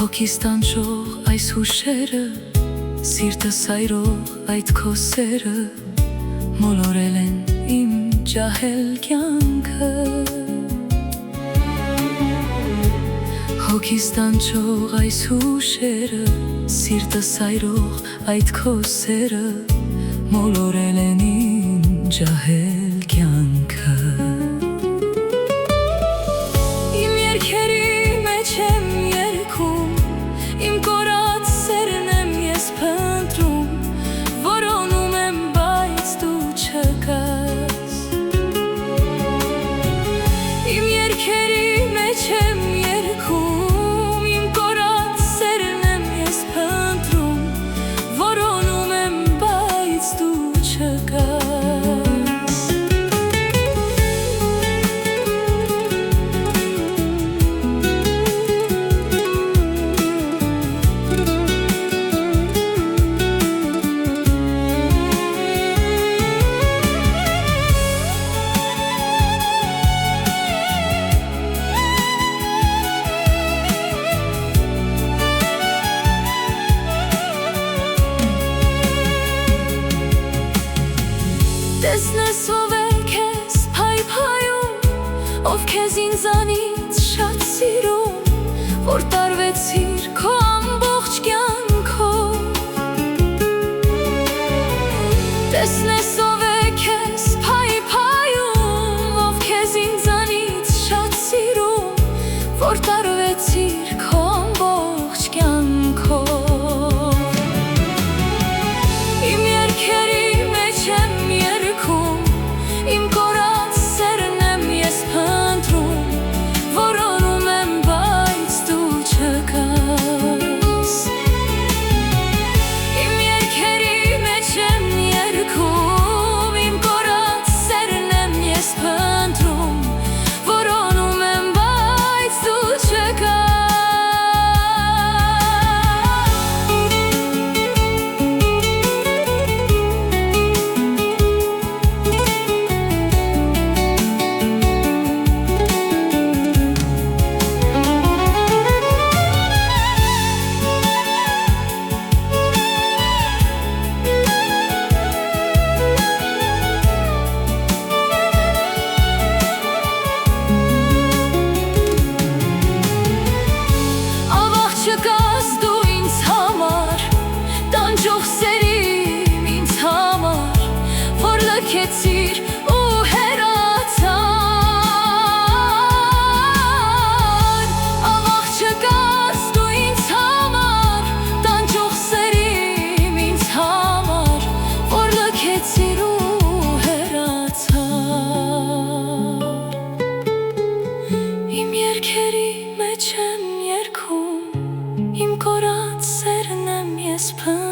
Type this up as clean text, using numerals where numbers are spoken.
Հոգիս տանջող այս հուշերը, սիրտս այրող այդ քո սերը, մոլորել են իմ ջահել կյանքը։ Հոգիս տանջող այս հուշերը, սիրտս այրող այդ քո սերը, մոլորել են իմ ջահել կյանքը։ Իմ երգերի մեջ եմ երգում, իմ կորած սերն եմ ես փնտրում, որոնում եմ, բայց դու չկաս։ Իմ երգերի մեջ եմ երգում, իմ կորած սերն եմ ես փնտրում, որոնում եմ, բայց դու չկաս։ Տեսնես ով է քեզ փայփայում, ով քեզ ինձանից շատ սիրում, որ տարվեցիր քո ամբողջ կյանքով։ Տեսնես ով է քեզ փայփայում, ով քեզ ինձանից շատ սիրում, որ տարվեցիր քո ամբողջ կյանքով։ Իմ երգերի մեջ եմ երգում, իմ կորած սերն եմ ես փնտրում, որոնում եմ, բայց դու չկաս։ Իմ երգերի մեջ եմ երգում, իմ կորած սերն եմ ես փնտրում, որոնում եմ, բայց դու չկաս։ Չկաս դու ինձ համար, տանջող սերիմ ինձ համար, որ լքեցիր ու հեռացար։ Ավաղ չկաս դու ինձ համար, տանջող սերիմ ինձ համար, որ լքեցիր ու հեռացար։ Իմ երգերի մեջ եմ երգում, իմ կորած սերն եմ ես փնտրում,